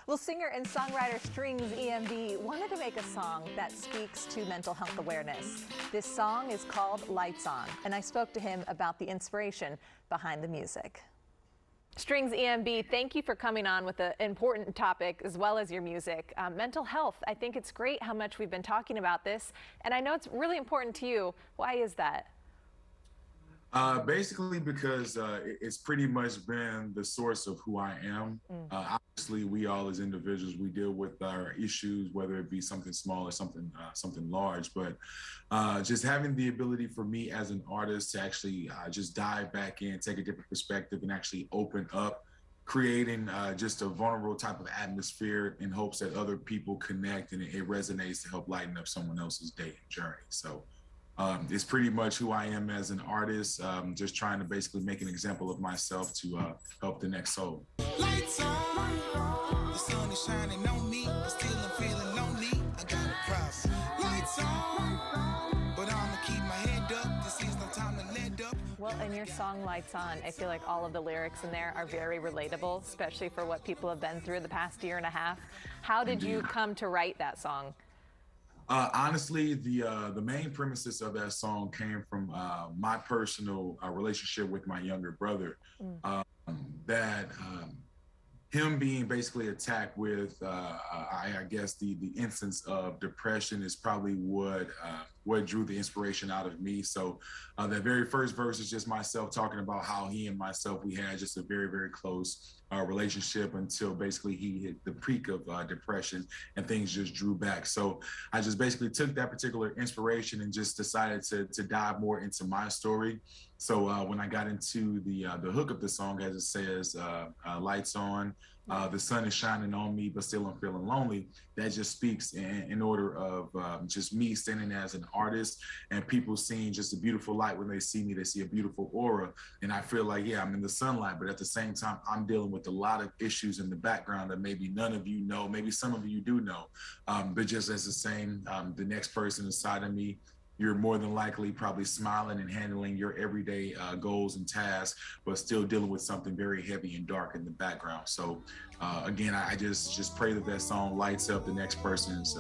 Well, singer and songwriter Stringz EMB wanted to make a song that speaks to mental health awareness. This song is called Lights On, and I spoke to him about the inspiration behind the music. Stringz EMB, thank you for coming on with an important topic as well as your music. Mental health, I think it's great how much we've been talking about this, and I know it's really important to you. Why is that? Basically because it's pretty much been the source of who I am. Obviously, we all as individuals, we deal with our issues, whether it be something small or something large. But just having the ability for me as an artist to actually just dive back in, take a different perspective, and actually open up, creating just a vulnerable type of atmosphere in hopes that other people connect and it resonates to help lighten up someone else's day and journey. So. It's pretty much who I am as an artist, just trying to basically make an example of myself to help the next soul. Lights on, the sun is shining on me, but still I'm feeling lonely. I got a problem. Lights on, but I'ma keep my head up. This is no time to let up. Well, in your song Lights On, I feel like all of the lyrics in there are very relatable, especially for what people have been through the past year and a half. How did you come to write that song? Honestly, the main premises of that song came from my personal relationship with my younger brother. That him being basically attacked with, I guess the instance of depression is probably what drew the inspiration out of me. So that very first verse is just myself talking about how he and myself, we had just a very, very close relationship until basically he hit the peak of depression and things just drew back. So I just basically took that particular inspiration and just decided to dive more into my story. So when I got into the hook of the song, as it says, lights on, the sun is shining on me, but still I'm feeling lonely. That just speaks in order of just me standing as an artist and people seeing just a beautiful light. When they see me, they see a beautiful aura. And I feel like, yeah, I'm in the sunlight, but at the same time, I'm dealing with a lot of issues in the background that maybe none of you know, maybe some of you do know. But just as the same, the next person inside of me, you're more than likely probably smiling and handling your everyday goals and tasks, but still dealing with something very heavy and dark in the background. So again, I just pray that that song lights up the next person's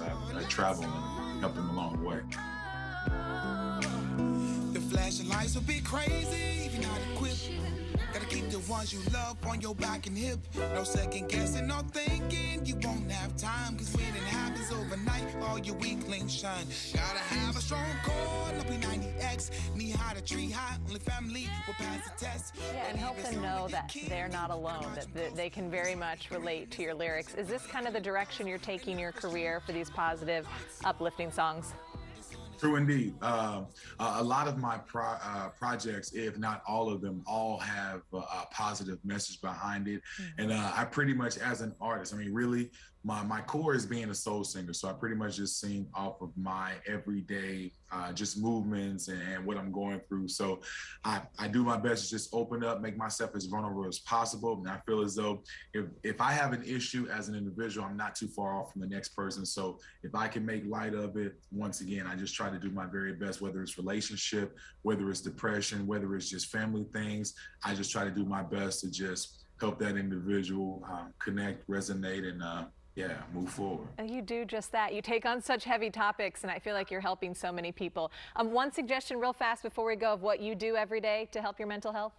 travel and help them along the way. The flashing lights will be crazy if you're not equipped. Gotta keep the ones you love on your back and hip. No second guessing, no thinking. You won't have time, cause when it happens overnight, all your weaklings shine. Gotta have a strong core, no P90X. Knee high to tree high, only family will pass the test. Yeah, and help them know that they're not alone, that they can very much relate to your lyrics. Is this kind of the direction you're taking your career for these positive, uplifting songs? True indeed. A lot of my projects, if not all of them, all have a positive message behind it. And I pretty much, as an artist, I mean, really, my core is being a soul singer. So I pretty much just sing off of my everyday just movements and what I'm going through. So I do my best to just open up, make myself as vulnerable as possible. And I feel as though if I have an issue as an individual, I'm not too far off from the next person. So if I can make light of it, once again, I just try to do my very best, whether it's relationship, whether it's depression, whether it's just family things. I just try to do my best to just help that individual connect, resonate, and yeah, move forward. And you do just that. You take on such heavy topics, and I feel like you're helping so many people. One suggestion real fast before we go of what you do every day to help your mental health?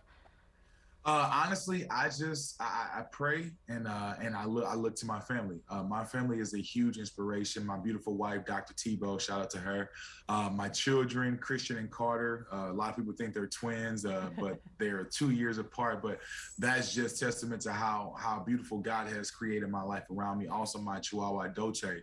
Honestly, I pray and I look to my family. My family is a huge inspiration. My beautiful wife, Dr. Tebow, shout out to her. My children, Christian and Carter. A lot of people think they're twins, but they're 2 years apart. But that's just testament to how beautiful God has created my life around me. Also, my Chihuahua Dolce.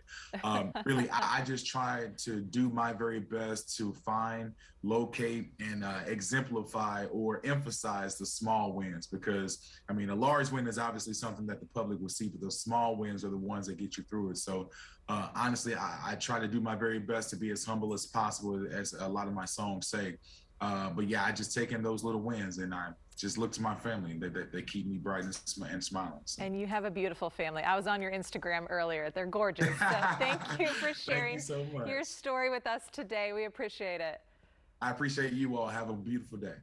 Really, I just try to do my very best to find, locate, and exemplify or emphasize the small wins. Because I mean, a large win is obviously something that the public will see, but the small wins are the ones that get you through it. So honestly, I try to do my very best to be as humble as possible, as a lot of my songs say. But yeah, I just take in those little wins and I just look to my family, and they keep me bright and smiling. So. And you have a beautiful family. I was on your Instagram earlier. They're gorgeous. So thank you for sharing so your story with us today. We appreciate it. I appreciate you all. Have a beautiful day.